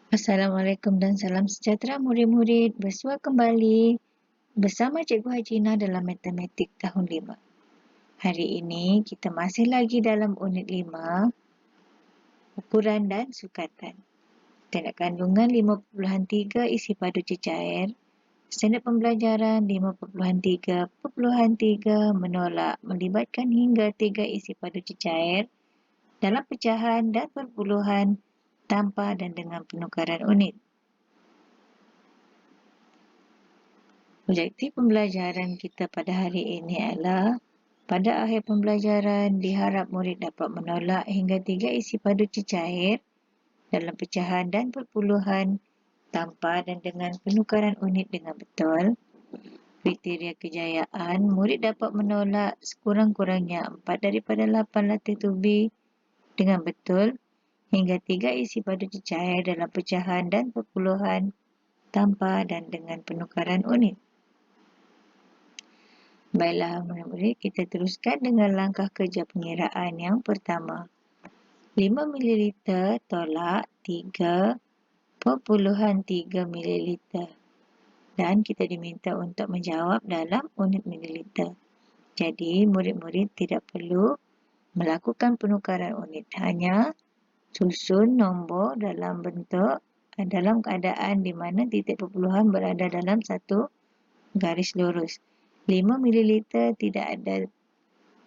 Assalamualaikum dan salam sejahtera murid-murid. Bersua kembali bersama Cikgu Hajina dalam Matematik tahun 5. Hari ini kita masih lagi dalam unit 5, ukuran dan sukatan. Tanda kandungan 5.3 isi padu cecair. Standard pembelajaran 5.3.3 menolak melibatkan hingga 3 isi padu cecair dalam pecahan dan perpuluhan tanpa dan dengan penukaran unit. Objektif pembelajaran kita pada hari ini adalah pada akhir pembelajaran diharap murid dapat menolak hingga 3 isi padu cecair dalam pecahan dan perpuluhan tanpa dan dengan penukaran unit dengan betul. Kriteria kejayaan, murid dapat menolak sekurang-kurangnya 4 daripada 8 latih tubi dengan betul hingga 3 isi padu cecair dalam pecahan dan perpuluhan tanpa dan dengan penukaran unit. Baiklah murid-murid, kita teruskan dengan langkah kerja pengiraan yang pertama. 5 ml tolak 3.3 ml. Dan kita diminta untuk menjawab dalam unit mililiter. Jadi, murid-murid tidak perlu melakukan penukaran unit. Hanya susun nombor dalam bentuk dalam keadaan di mana titik perpuluhan berada dalam satu garis lurus. 5 ml tidak ada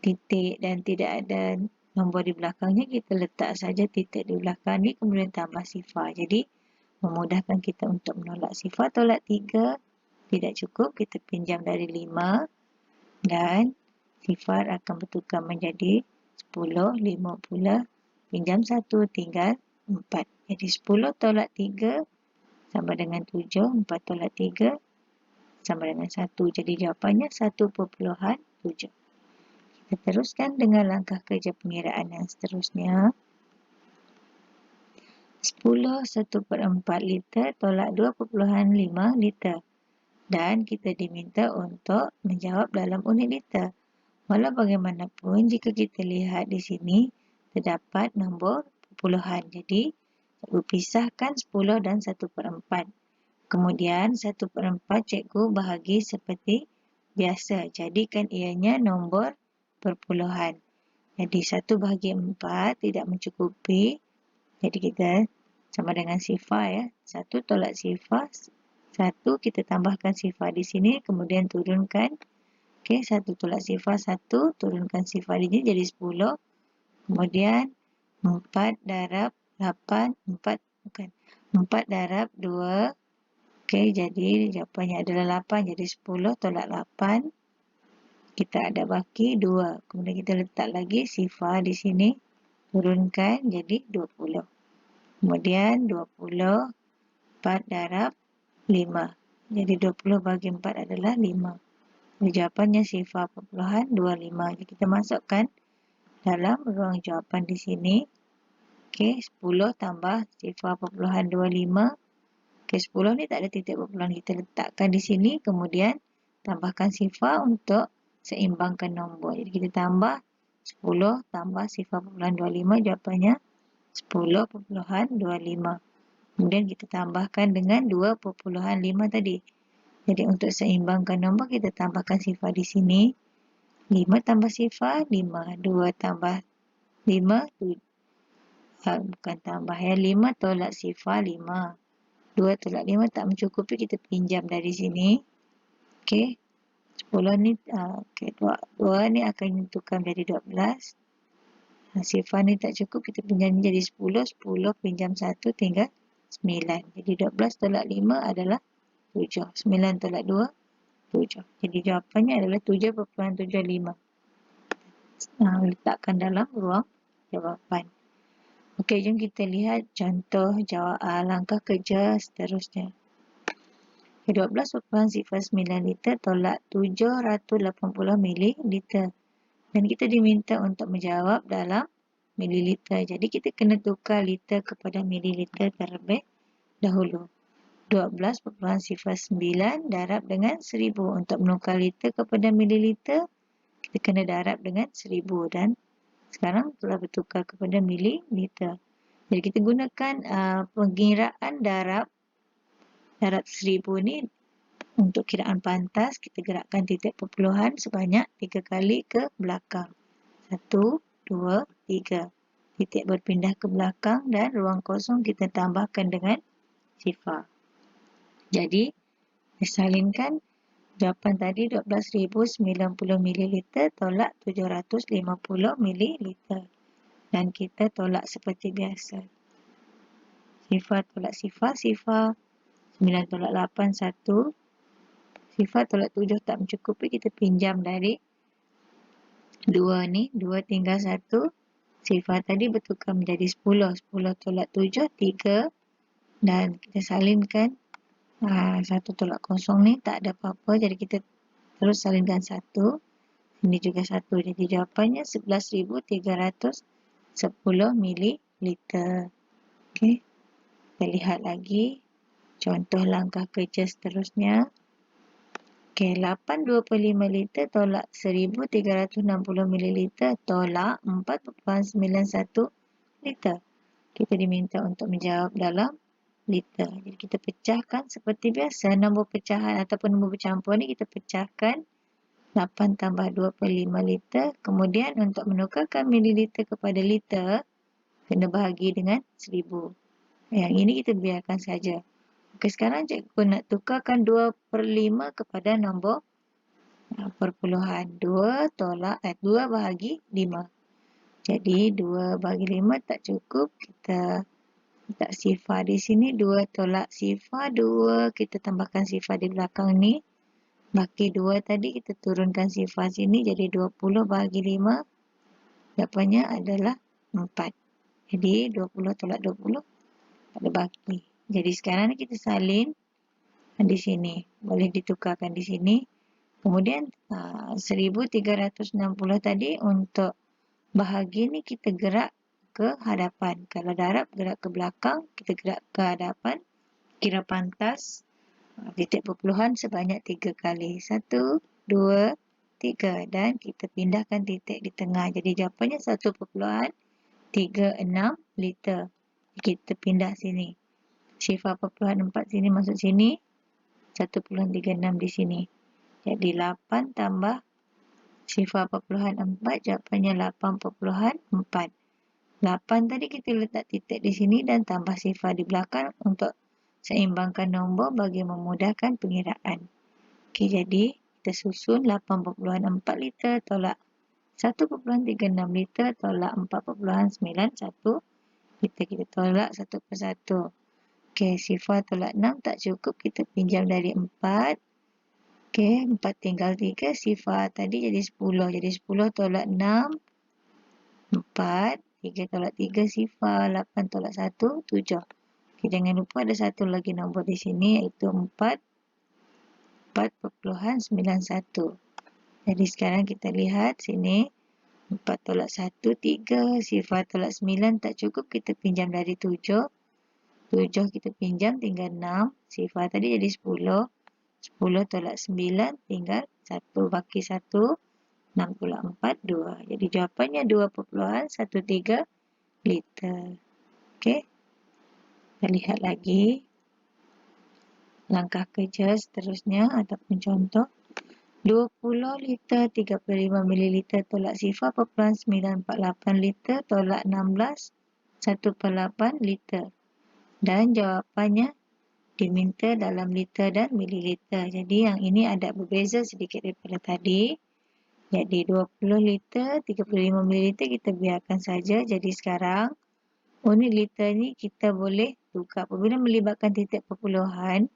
titik dan tidak ada nombor di belakangnya, kita letak saja titik di belakang ni kemudian tambah sifar. Jadi memudahkan kita untuk menolak. Sifar tolak 3 tidak cukup, kita pinjam dari 5 dan sifar akan bertukar menjadi 10, 5 pula pinjam 1 tinggal 4. Jadi 10 tolak 3 sama dengan 7, 4 tolak 3 sama dengan 1. Jadi jawapannya 1.7. Kita teruskan dengan langkah kerja pengiraan yang seterusnya. 10 1/4 liter tolak 2.5 liter. Dan kita diminta untuk menjawab dalam unit liter. Walau bagaimanapun, jika kita lihat di sini, terdapat nombor perpuluhan. Jadi, cikgu pisahkan 10 dan 1/4. Kemudian 1/4 cikgu bahagi seperti biasa. Jadikan ianya nombor perpuluhan. Jadi 1/4 tidak mencukupi. Jadi kita sama dengan sifar ya. 1 tolak sifar. 1 kita tambahkan sifar di sini. Kemudian turunkan. Okey, 1 tolak sifar 1. Turunkan sifar di sini jadi 10. Kemudian 4 darab 8. 4 darab 2. Okey, jadi jawapannya adalah 8. Jadi 10 tolak 8. Kita ada baki 2. Kemudian kita letak lagi sifar di sini. Turunkan jadi 20. Kemudian 20. 4 darab 5. Jadi 20 bagi 4 adalah 5. Jadi jawapannya sifar perpuluhan 25. Jadi kita masukkan dalam ruang jawapan di sini. Okey, 10 tambah sifar perpuluhan 25. Okey, 10 ni tak ada titik perpuluhan. Kita letakkan di sini. Kemudian tambahkan sifar untuk seimbangkan nombor. Jadi kita tambah 10 tambah sifar perpuluhan 25. Jawapannya 10.25. Kemudian kita tambahkan dengan 2.5 tadi. Jadi untuk seimbangkan nombor, kita tambahkan sifar di sini. 5 tambah sifar, 5. 2 tambah 5, bukan tambah ya. 5 tolak sifar, 5. 2 tolak 5 tak mencukupi, kita pinjam dari sini. Okey. 10 ni, okay, 2 ni akan tukar menjadi 12. Sifar ni tak cukup, kita pinjam jadi 10. 10 pinjam 1 tinggal 9. Jadi 12 tolak 5 adalah 7. 9 tolak 2, 7. Jadi jawapannya adalah 7.75. Letakkan dalam ruang jawapan. Okey, jom kita lihat contoh langkah kerja seterusnya. 12.09 liter tolak 780 mililiter. Dan kita diminta untuk menjawab dalam mililiter. Jadi kita kena tukar liter kepada mililiter terlebih dahulu. 12.09 darab dengan 1000. Untuk menukar liter kepada mililiter, kita kena darab dengan 1000 dan sekarang telah bertukar kepada mililiter. Jadi kita gunakan pengiraan darab 1000 ni untuk kiraan pantas. Kita gerakkan titik perpuluhan sebanyak 3 kali ke belakang. 1, 2, 3. Titik berpindah ke belakang dan ruang kosong kita tambahkan dengan sifar. Jadi, disalinkan jawapan tadi 12,090 ml tolak 750 ml. Dan kita tolak seperti biasa. Sifar tolak sifar, sifar. 9 tolak 8, 1. Sifar tolak 7 tak mencukupi, kita pinjam dari 2 ni. 2 tinggal 1. Sifar tadi bertukar menjadi 10. 10 tolak 7, 3. Dan kita salinkan. 1 tolak kosong ni tak ada apa-apa. Jadi kita terus salinkan 1. Ini juga 1. Jadi jawapannya 11,310 ml. Okey. Kita lihat lagi. Contoh langkah kerja seterusnya. Okey, 825 liter tolak 1360 ml tolak 4.91 liter. Kita diminta untuk menjawab dalam liter. Jadi kita pecahkan seperti biasa. Nombor pecahan ataupun nombor bercampur ni kita pecahkan 8 tambah 25 liter. Kemudian untuk menukarkan mililiter kepada liter, kena bahagi dengan 1000. Yang ini kita biarkan saja. Okey, sekarang cikgu nak tukarkan 2/5 kepada nombor perpuluhan. 2 bahagi 5. Jadi 2 bahagi 5 tak cukup. Kita letak sifar di sini. 2 tolak sifar 2. Kita tambahkan sifar di belakang ni. Baki 2 tadi kita turunkan sifar sini. Jadi 20 bahagi 5. Jawapannya adalah 4. Jadi 20 tolak 20 tak ada baki. Jadi sekarang ni kita salin di sini. Boleh ditukarkan di sini. Kemudian 1360 tadi untuk bahagi ni kita gerak ke hadapan. Kalau darab gerak ke belakang, kita gerak ke hadapan. Kira pantas titik perpuluhan sebanyak 3 kali. 1, 2, 3. Dan kita pindahkan titik di tengah. Jadi jawapannya 1.36 liter. Kita pindah sini. Sifar perpuluhan 4 sini masuk sini. 1.36 di sini. Jadi 8 tambah sifar perpuluhan 4, jawapannya 8.4. 8 tadi kita letak titik di sini dan tambah sifar di belakang untuk seimbangkan nombor bagi memudahkan pengiraan. Okey, jadi kita susun 8.4 liter tolak 1.36 liter tolak 4.91 liter. Kita tolak satu persatu. Okey, sifar tolak 6 tak cukup. Kita pinjam dari 4. Okey, 4 tinggal 3. Sifar tadi jadi 10. Jadi 10 tolak 6, 4. 3 tolak 3 sifar. 8 tolak 1, 7. Okay, jangan lupa ada satu lagi nombor di sini iaitu 4.91. Jadi sekarang kita lihat sini. 4 tolak 1, 3. Sifar tolak 9 tak cukup. Kita pinjam dari 7. 7 kita pinjam tinggal 6. Sifar tadi jadi 10. 10 tolak 9 tinggal 1. Baki 1. 6 tolak 4, 2. Jadi jawapannya 2.13 liter. Okey. Kita lihat lagi langkah kerja seterusnya ataupun contoh. 20 liter 35 ml tolak sifar perpuluhan 948 liter tolak 16 1/8 liter. Dan jawapannya diminta dalam liter dan mililiter. Jadi yang ini ada berbeza sedikit daripada tadi. Jadi 20 liter 35 ml kita biarkan saja. Jadi sekarang unit liter ni kita boleh tukar. Apabila melibatkan titik perpuluhan,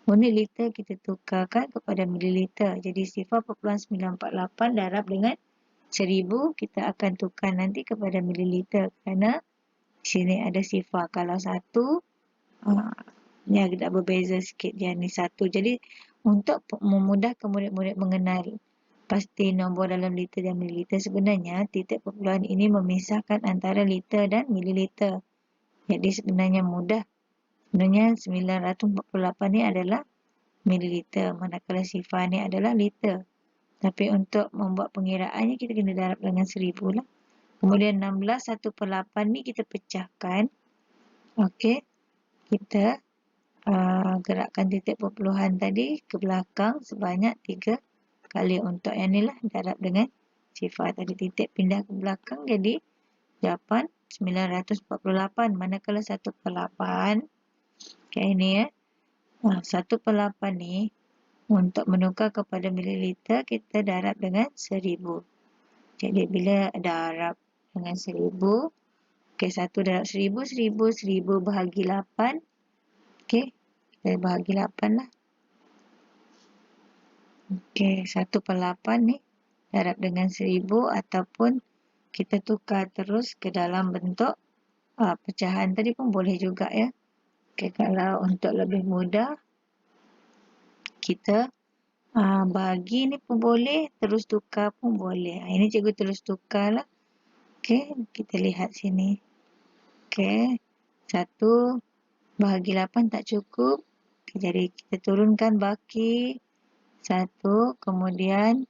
unit liter kita tukarkan kepada mililiter. Jadi sifar perpuluhan 948 darab dengan 1000 kita akan tukar nanti kepada mililiter. Kerana di sini ada sifar. Kalau satu, ni agak berbeza sikit dia ni satu. Jadi untuk memudahkan murid-murid mengenal pasti nombor dalam liter dan mililiter, sebenarnya titik perpuluhan ini memisahkan antara liter dan mililiter. Jadi sebenarnya mudah. Sebenarnya 948 ni adalah mililiter, manakala sifar ni adalah liter. Tapi untuk membuat pengiraannya kita kena darab dengan 1000 lah. Kemudian 16 1/8 ni kita pecahkan. Okey, kita gerakkan titik perpuluhan tadi ke belakang sebanyak 3 kali. Untuk yang ni lah, darab dengan sifar tadi. Titik pindah ke belakang jadi jawapan 948. Manakala 1/8, okay, ini ya. 1/8 ni, untuk menukar kepada mililiter, kita darab dengan 1000. Jadi, bila darab dengan 1000, okay, 1 darab 1000, 1000 bahagi 8. Okay, kita bahagi 8 lah. Okay, 1/8 ni darab dengan 1000 ataupun kita tukar terus ke dalam bentuk pecahan tadi pun boleh juga ya. Okay, kalau untuk lebih mudah, kita bahagi ni pun boleh, terus tukar pun boleh. Ini cikgu terus tukar lah. Okay, kita lihat sini. Okay, 1 bahagi 8 tak cukup. Okay, jadi kita turunkan baki 1, kemudian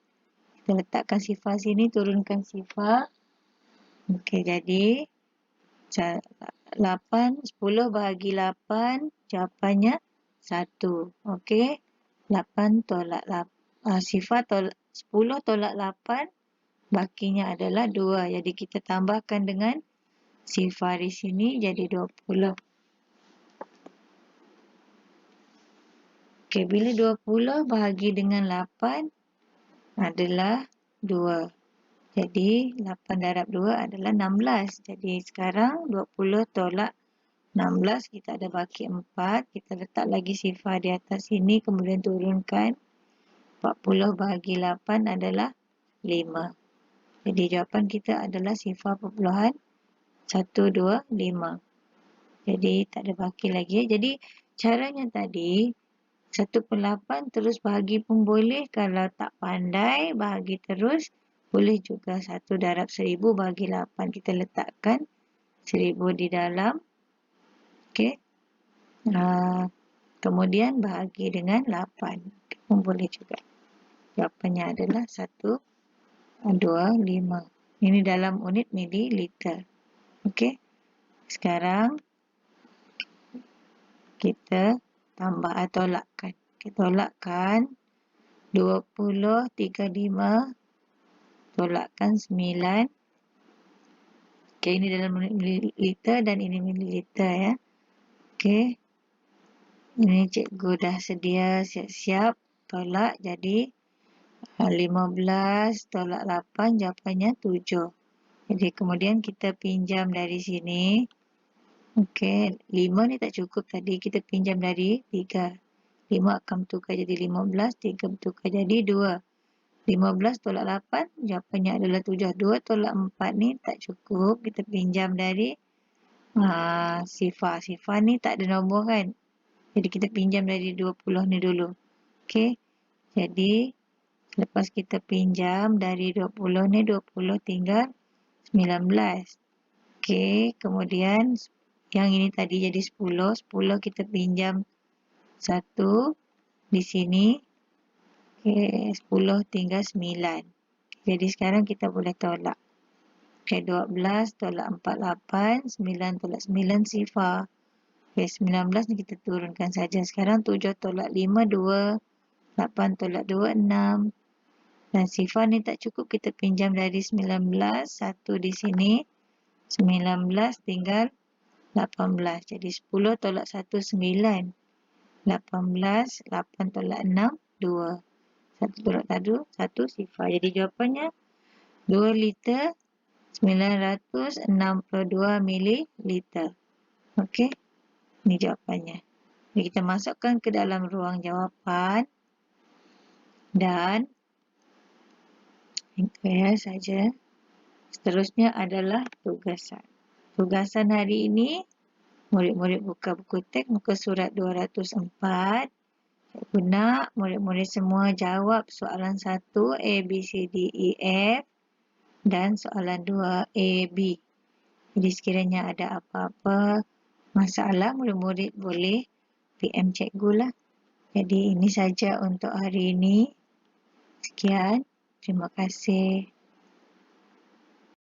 kita letakkan sifar sini, turunkan sifar. Okey, jadi 10 bahagi 8, jawapannya 1. Okey, 8 tolak 8. Sifar tolak 10 tolak 8, bakinya adalah 2. Jadi kita tambahkan dengan sifar di sini jadi 20. Okey, bila 20 bahagi dengan 8 adalah 2. Jadi 8 darab 2 adalah 16. Jadi sekarang 20 tolak 16, kita ada baki 4. Kita letak lagi sifar di atas sini, kemudian turunkan. 40 bahagi 8 adalah 5. Jadi jawapan kita adalah sifar perpuluhan 125. Jadi tak ada baki lagi. Jadi caranya tadi, 1/8 terus bahagi pun boleh. Kalau tak pandai bahagi terus, boleh juga 1 darab 1000 bahagi 8. Kita letakkan 1000 di dalam. Okey. Kemudian bahagi dengan 8. Pun boleh juga. Jawapannya adalah 125. Ini dalam unit mililiter. Okey. Sekarang kita tambah atau tolakkan. Kita tolakkan 20/35 tolakkan 9. Okey, ini dalam mililiter dan ini mililiter ya. Okey. Ini cikgu dah sedia siap-siap tolak, jadi 15 tolak 8 jawapannya 7. Jadi kemudian kita pinjam dari sini. Okey, 5 ni tak cukup tadi, kita pinjam dari 3. 5 akan bertukar jadi 15, 3 bertukar jadi 2. 15 tolak 8, jawapannya adalah 7. 2 tolak 4 ni tak cukup, kita pinjam dari sifar. Sifar ni tak ada nombor kan? Jadi kita pinjam dari 20 ni dulu. Okey, jadi lepas kita pinjam dari 20 ni, 20 tinggal 19. Okey, kemudian yang ini tadi jadi 10. 10 kita pinjam 1 di sini. Okey, 10 tinggal 9. Jadi sekarang kita boleh tolak. Okey, 12 tolak 48, 9 tolak 9 sifar. Okey, 19 ni kita turunkan saja. Sekarang 7 tolak 5, 2. 8 tolak 2, 6. Dan sifar ni tak cukup, kita pinjam dari 19. 1 di sini. 19 tinggal 18. Jadi 10 tolak 1, 9. 18. 8 tolak 6, 2. 1 tolak 1, sifar. Jadi jawapannya 2 liter 962 mililiter. Okey, ini jawapannya. Jadi kita masukkan ke dalam ruang jawapan dan saja. Seterusnya adalah tugasan. Tugasan hari ini, murid-murid buka buku teks muka surat 204. Cikgu nak murid-murid semua jawab soalan 1 A, B, C, D, E, F dan soalan 2 A, B. Jadi sekiranya ada apa-apa masalah, murid-murid boleh PM cikgu lah. Jadi ini saja untuk hari ini. Sekian. Terima kasih.